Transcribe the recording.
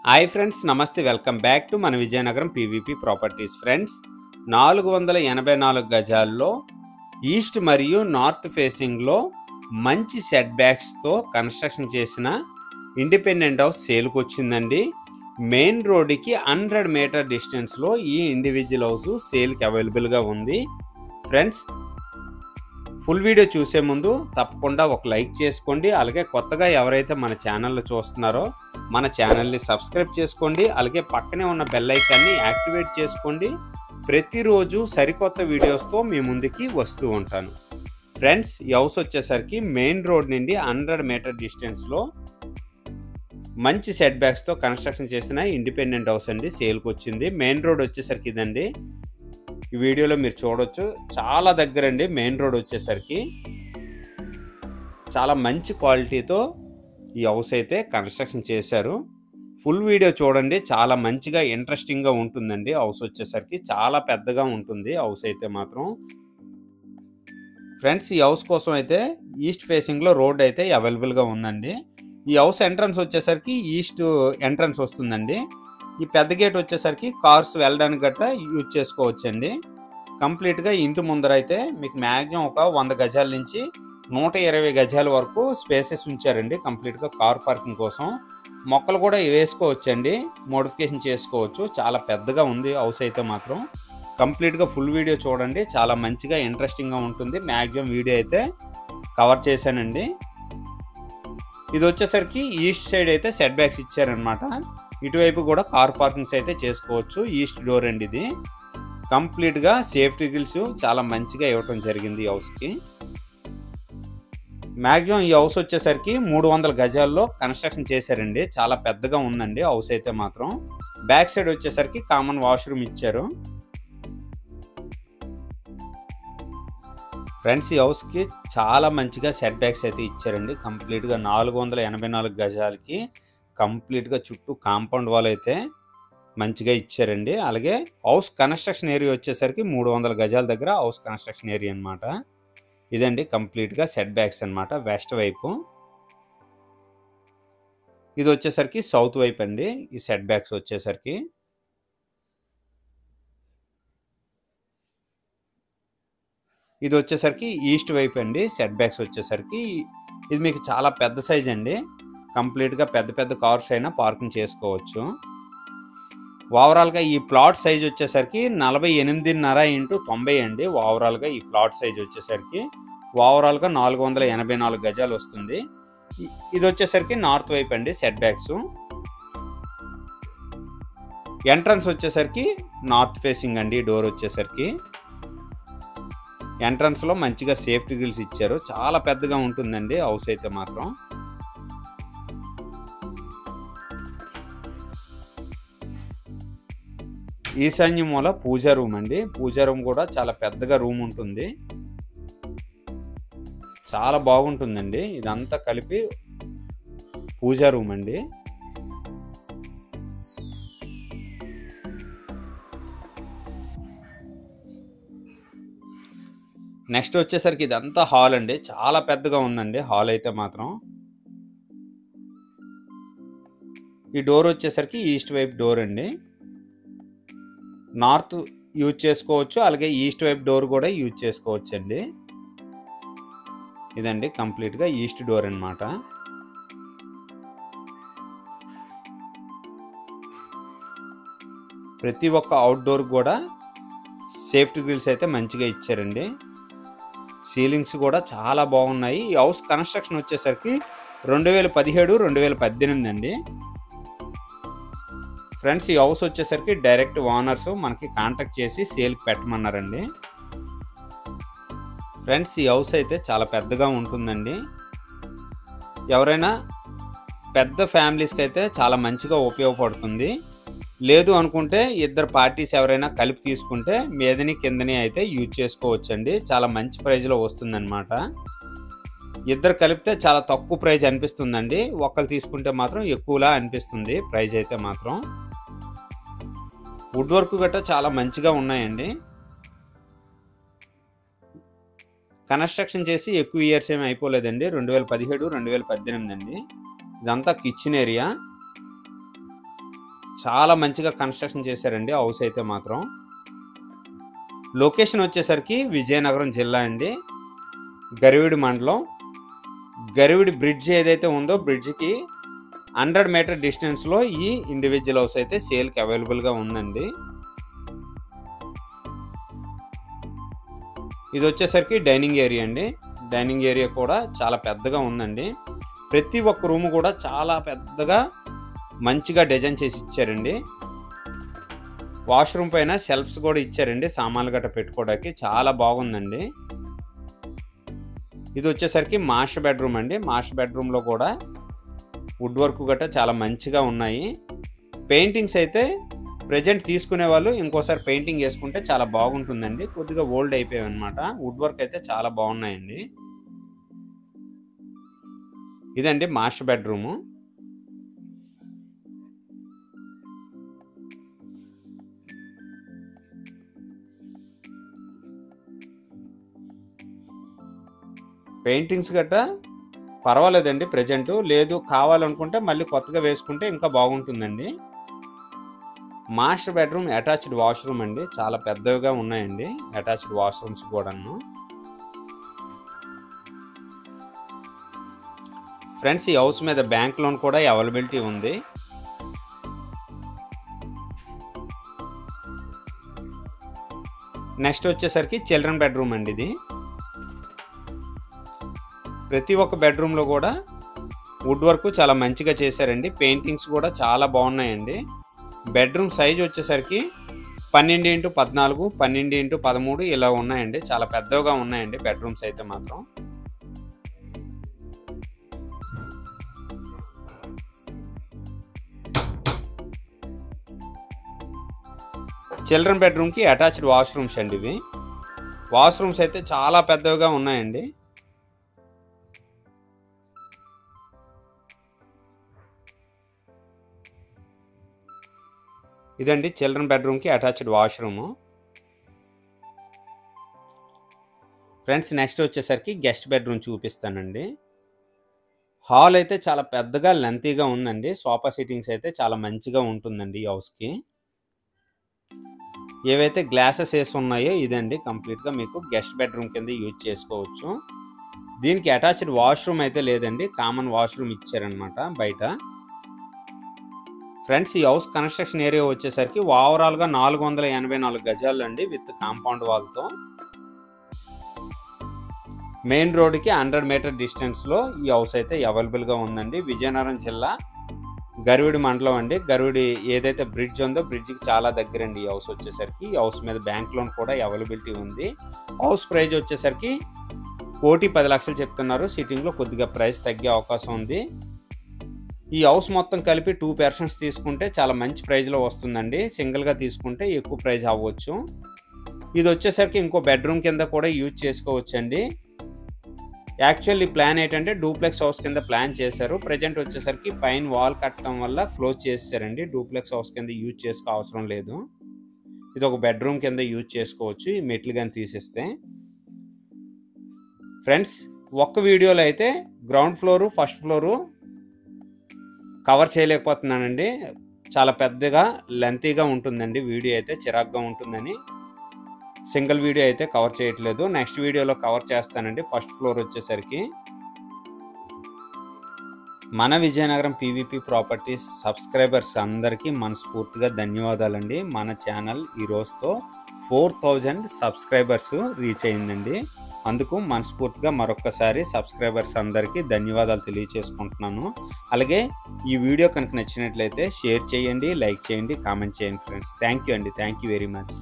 Hi friends, నమస్తే. Welcome back to మన Vizianagaram PVP properties. Friends, 484 గజాల్లో ఈస్ట్ మరియు నార్త్ ఫేసింగ్లో మంచి సెట్ బ్యాక్స్తో కన్స్ట్రక్షన్ చేసిన ఇండిపెండెంట్ హౌస్ సేల్కి వచ్చిందండి. మెయిన్ రోడ్డుకి 100 మీటర్ డిస్టెన్స్లో ఈ ఇండివిజువల్ హౌస్ సేల్కి అవైలబుల్గా ఉంది. ఫ్రెండ్స్, ఫుల్ వీడియో చూసే ముందు తప్పకుండా ఒక లైక్ చేసుకోండి. అలాగే కొత్తగా ఎవరైతే మన ఛానల్లో చూస్తున్నారో మన ఛానల్ని సబ్స్క్రైబ్ చేసుకోండి. అలాగే పక్కనే ఉన్న బెల్ ఐకాన్ని యాక్టివేట్ చేసుకోండి. ప్రతిరోజు సరికొత్త వీడియోస్తో మీ ముందుకి వస్తూ ఉంటాను. ఫ్రెండ్స్, ఈ హౌస్ వచ్చేసరికి మెయిన్ రోడ్ నుండి 100 మీటర్ డిస్టెన్స్లో మంచి సెట్ బ్యాక్స్తో కన్స్ట్రక్షన్ చేసిన ఇండిపెండెంట్ హౌస్ అండి సేల్కి వచ్చింది. మెయిన్ రోడ్ వచ్చేసరికి ఇదండి. ఈ వీడియోలో మీరు చూడొచ్చు, చాలా దగ్గర అండి. మెయిన్ రోడ్ వచ్చేసరికి చాలా మంచి క్వాలిటీతో ఈ హౌస్ అయితే కన్స్ట్రక్షన్ చేశారు. ఫుల్ వీడియో చూడండి, చాలా మంచిగా ఇంట్రెస్టింగ్గా ఉంటుందండి. హౌస్ వచ్చేసరికి చాలా పెద్దగా ఉంటుంది హౌస్ అయితే మాత్రం. ఫ్రెండ్స్, ఈ హౌస్ కోసం అయితే ఈస్ట్ ఫేసింగ్లో రోడ్ అయితే అవైలబుల్గా ఉందండి. ఈ హౌస్ ఎంట్రన్స్ వచ్చేసరికి ఈస్ట్ ఎంట్రన్స్ వస్తుందండి. ఈ పెద్ద గేట్ వచ్చేసరికి కార్స్ వెళ్ళడానికి గట్రా యూజ్ చేసుకోవచ్చండి. కంప్లీట్గా ఇంటి ముందర అయితే మీకు మ్యాక్సిమం ఒక 100 గజాల నుంచి 120 గజాల వరకు స్పేసెస్ ఉంచారండి కంప్లీట్గా కార్ పార్కింగ్ కోసం. మొక్కలు కూడా వేసుకోవచ్చండి, మోడిఫికేషన్ చేసుకోవచ్చు. చాలా పెద్దగా ఉంది హౌస్ అయితే మాత్రం. కంప్లీట్గా ఫుల్ వీడియో చూడండి, చాలా మంచిగా ఇంట్రెస్టింగ్గా ఉంటుంది. మ్యాక్సిమం వీడియో అయితే కవర్ చేశానండి. ఇది వచ్చేసరికి ఈస్ట్ సైడ్ అయితే సెట్ బ్యాక్స్ ఇచ్చారనమాట. ఇటువైపు కూడా కార్ పార్కింగ్స్ అయితే చేసుకోవచ్చు. ఈస్ట్ డోర్ అండి ఇది. కంప్లీట్గా సేఫ్టీ గిల్స్ చాలా మంచిగా ఇవ్వటం జరిగింది ఈ హౌస్కి. మ్యాక్సిమం ఈ హౌస్ వచ్చేసరికి 300 గజాల్లో కన్స్ట్రక్షన్ చేశారండి. చాలా పెద్దగా ఉందండి హౌస్ అయితే మాత్రం. బ్యాక్ సైడ్ వచ్చేసరికి కామన్ వాష్రూమ్ ఇచ్చారు. ఫ్రెండ్స్, ఈ హౌస్కి చాలా మంచిగా సెట్ బ్యాక్స్ అయితే ఇచ్చారండి. కంప్లీట్గా 484 గజాలకి కంప్లీట్గా చుట్టూ కాంపౌండ్ వాల్ అయితే మంచిగా ఇచ్చారండి. అలాగే హౌస్ కన్స్ట్రక్షన్ ఏరియా వచ్చేసరికి 300 గజాల దగ్గర హౌస్ కన్స్ట్రక్షన్ ఏరియా అనమాట. ఇదండి కంప్లీట్గా సెట్ బ్యాక్స్ అనమాట. వెస్ట్ వైపు ఇది వచ్చేసరికి సౌత్ వైపు అండి. ఈ సెట్ బ్యాక్స్ వచ్చేసరికి ఇది వచ్చేసరికి ఈస్ట్ వైపు అండి. సెట్ బ్యాక్స్ వచ్చేసరికి ఇది మీకు చాలా పెద్ద సైజ్ అండి. కంప్లీట్గా పెద్ద పెద్ద కార్స్ అయినా పార్కింగ్ చేసుకోవచ్చు. ఓవరాల్గా ఈ ప్లాట్ సైజ్ వచ్చేసరికి 48.5 x 90 అండి. ఓవరాల్గా ఈ ప్లాట్ సైజ్ వచ్చేసరికి ఓవరాల్గా 484 గజాలు వస్తుంది. ఇది వచ్చేసరికి నార్త్ వైపు అండి సెట్ బ్యాక్స్. ఎంట్రన్స్ వచ్చేసరికి నార్త్ ఫేసింగ్ అండి. డోర్ వచ్చేసరికి ఎంట్రన్స్లో మంచిగా సేఫ్టీ గ్రిల్స్ ఇచ్చారు. చాలా పెద్దగా ఉంటుందండి హౌస్ అయితే మాత్రం. ఈశాన్య మూల పూజా రూమ్ అండి. పూజా రూమ్ కూడా చాలా పెద్దగా రూమ్ ఉంటుంది. చాలా బాగుంటుందండి. ఇదంతా కలిపి పూజా రూమ్ అండి. నెక్స్ట్ వచ్చేసరికి ఇదంతా హాల్ అండి. చాలా పెద్దగా ఉందండి హాల్ అయితే మాత్రం. ఈ డోర్ వచ్చేసరికి ఈస్ట్ వైపు డోర్ అండి. నార్త్ యూజ్ చేసుకోవచ్చు, అలాగే ఈస్ట్ వైపు డోర్ కూడా యూజ్ చేసుకోవచ్చు అండి. ఇదండి కంప్లీట్గా ఈస్ట్ డోర్ అన్నమాట. ప్రతి ఒక్క అవుట్డోర్ కూడా సేఫ్టీ గ్రిల్స్ అయితే మంచిగా ఇచ్చారండి. సీలింగ్స్ కూడా చాలా బాగున్నాయి. ఈ హౌస్ కన్స్ట్రక్షన్ వచ్చేసరికి 2017, 2018 అండి. ఫ్రెండ్స్, ఈ హౌస్ వచ్చేసరికి డైరెక్ట్ ఓనర్స్ మనకి కాంటాక్ట్ చేసి సేల్కి పెట్టమన్నారండి. ఫ్రెండ్స్, ఈ హౌస్ అయితే చాలా పెద్దగా ఉంటుందండి. ఎవరైనా పెద్ద ఫ్యామిలీస్కి అయితే చాలా మంచిగా ఉపయోగపడుతుంది. లేదు అనుకుంటే ఇద్దరు పార్టీస్ ఎవరైనా కలిపి తీసుకుంటే మీదని కిందని అయితే యూజ్ చేసుకోవచ్చండి. చాలా మంచి ప్రైజ్లో వస్తుందన్నమాట. ఇద్దరు కలిపితే చాలా తక్కువ ప్రైజ్ అనిపిస్తుందండి. ఒకరు తీసుకుంటే మాత్రం ఎక్కువలా అనిపిస్తుంది ప్రైజ్ అయితే మాత్రం. వుడ్ వర్క్ గట్రా చాలా మంచిగా ఉన్నాయండి. కన్స్ట్రక్షన్ చేసి ఎక్కువ ఇయర్స్ ఏమి అయిపోలేదండి. 2017, 2018 అండి. ఇదంతా కిచెన్ ఏరియా. చాలా మంచిగా కన్స్ట్రక్షన్ చేశారండి హౌస్ అయితే మాత్రం. లొకేషన్ వచ్చేసరికి విజయనగరం జిల్లా అండి, గరివిడి మండలం. గరివిడి బ్రిడ్జ్ ఏదైతే ఉందో బ్రిడ్జ్కి 100 మీటర్ డిస్టెన్స్లో ఈ ఇండివిజువల్ హౌస్ అయితే సేల్కి అవైలబుల్గా ఉందండి. ఇది వచ్చేసరికి డైనింగ్ ఏరియా అండి. డైనింగ్ ఏరియా కూడా చాలా పెద్దగా ఉందండి. ప్రతి ఒక్క రూమ్ కూడా చాలా పెద్దగా మంచిగా డిజైన్ చేసి ఇచ్చారండి. వాష్రూమ్ పైన షెల్ఫ్స్ కూడా ఇచ్చారండి సామాన్లు గట్రా పెట్టుకోవడానికి, చాలా బాగుందండి. ఇది వచ్చేసరికి మాస్టర్ బెడ్రూమ్ అండి. మాస్టర్ బెడ్రూమ్లో కూడా వుడ్ వర్క్ గట్రా చాలా మంచిగా ఉన్నాయి. పెయింటింగ్స్ అయితే ప్రజెంట్ తీసుకునే వాళ్ళు ఇంకోసారి పెయింటింగ్ వేసుకుంటే చాలా బాగుంటుందండి. కొద్దిగా ఓల్డ్ అయిపోయాయి అనమాట. వుడ్ వర్క్ అయితే చాలా బాగున్నాయండి. ఇదండి మాస్టర్ బెడ్రూము. పెయింటింగ్స్ గట్రా పర్వాలేదండి ప్రజెంట్. లేదు కావాలనుకుంటే మళ్ళీ కొత్తగా వేసుకుంటే ఇంకా బాగుంటుందండి. మాస్టర్ బెడ్రూమ్ అటాచ్డ్ వాష్రూమ్ అండి. చాలా పెద్దవిగా ఉన్నాయండి అటాచ్డ్ వాష్రూమ్స్ కూడాను. ఫ్రెండ్స్, ఈ హౌస్ మీద బ్యాంక్ లోన్ కూడా అవైలబిలిటీ ఉంది. నెక్స్ట్ వచ్చేసరికి చిల్డ్రన్ బెడ్రూమ్ అండి. ఇది ప్రతి ఒక్క బెడ్రూమ్లో కూడా వుడ్ వర్క్ చాలా మంచిగా చేశారండి. పెయింటింగ్స్ కూడా చాలా బాగున్నాయండి. బెడ్రూమ్ సైజ్ వచ్చేసరికి 12x14, 12x13 ఇలా ఉన్నాయండి. చాలా పెద్దగా ఉన్నాయండి బెడ్రూమ్స్ అయితే మాత్రం. చిల్డ్రన్ బెడ్రూమ్కి అటాచ్డ్ వాష్రూమ్స్ అండి ఇవి. వాష్రూమ్స్ అయితే చాలా పెద్దగా ఉన్నాయండి. ఇదండి చిల్డ్రన్ బెడ్రూమ్కి అటాచ్డ్ వాష్రూము. ఫ్రెండ్స్, నెక్స్ట్ వచ్చేసరికి గెస్ట్ బెడ్రూమ్ చూపిస్తానండి. హాల్ అయితే చాలా పెద్దగా లెంతీగా ఉందండి. సోఫా సిట్టింగ్స్ అయితే చాలా మంచిగా ఉంటుందండి ఈ హౌస్కి. ఏవైతే గ్లాసెస్ వేసి ఉన్నాయో ఇదండి కంప్లీట్గా మీకు గెస్ట్ బెడ్రూమ్ కింద యూజ్ చేసుకోవచ్చు. దీనికి అటాచ్డ్ వాష్రూమ్ అయితే లేదండి, కామన్ వాష్రూమ్ ఇచ్చారనమాట బయట. ఫ్రెండ్స్, ఈ హౌస్ కన్స్ట్రక్షన్ ఏరియా వచ్చేసరికి ఓవరాల్గా 484 గజాలు అండి విత్ కాంపౌండ్ వాల్తో. మెయిన్ రోడ్కి 100 మీటర్ డిస్టెన్స్లో ఈ హౌస్ అయితే అవైలబుల్గా ఉందండి. విజయనగరం జిల్లా గరివిడి మండలం అండి. గరివిడి ఏదైతే బ్రిడ్జ్ ఉందో బ్రిడ్జ్కి చాలా దగ్గర అండి ఈ హౌస్ వచ్చేసరికి. ఈ హౌస్ మీద బ్యాంక్ లోన్ కూడా అవైలబిలిటీ ఉంది. హౌస్ ప్రైస్ వచ్చేసరికి 1,10,00,000 చెప్తున్నారు. సిట్టింగ్లో కొద్దిగా ప్రైస్ తగ్గే అవకాశం ఉంది. ఈ హౌస్ మొత్తం కలిపి 2 persons తీసుకుంటే చాలా మంచి ప్రైస్లో వస్తుందండి. సింగిల్గా తీసుకుంటే ఎక్కువ ప్రైస్ అవ్వచ్చు. ఇది వచ్చేసరికి ఇంకో బెడ్రూమ్ కింద కూడా యూజ్ చేసుకోవచ్చండి. యాక్చువల్లీ ప్లాన్ ఏంటంటే డూప్లెక్స్ హౌస్ కింద ప్లాన్ చేశారు. ప్రజెంట్ వచ్చేసరికి పైన వాల్ కట్టడం వల్ల క్లోజ్ చేశారండి. డూప్లెక్స్ హౌస్ కింద యూజ్ చేసుకో అవసరం లేదు. ఇది ఒక బెడ్రూమ్ కింద యూజ్ చేసుకోవచ్చు ఈ మెట్లు కానీ తీసేస్తే. ఫ్రెండ్స్, ఒక్క వీడియోలో అయితే ground floor first floor cover చేయలేకపోతున్నానండి. చాలా పెద్దగా లెంతీగా ఉంటుందండి వీడియో అయితే, చిరాగ్గా ఉంటుందని సింగిల్ వీడియో అయితే కవర్ చేయట్లేదు. నెక్స్ట్ వీడియోలో కవర్ చేస్తానండి. ఫస్ట్ ఫ్లోర్ వచ్చేసరికి మన విజయనగరం పీవీపీ ప్రాపర్టీస్ సబ్స్క్రైబర్స్ అందరికీ మనస్ఫూర్తిగా ధన్యవాదాలండి. మన ఛానల్ ఈ రోజుతో 4000 సబ్స్క్రైబర్స్ రీచ్ అయిందండి. అందుకు మనస్ఫూర్తిగా మరొక్కసారి సబ్స్క్రైబర్స్ అందరికీ ధన్యవాదాలు తెలియజేసుకుంటున్నాను. అలాగే ఈ వీడియో కనుక నచ్చినట్లయితే షేర్ చేయండి, లైక్ చేయండి, కామెంట్ చేయండి ఫ్రెండ్స్. థ్యాంక్ యూ అండి. Thank you very much.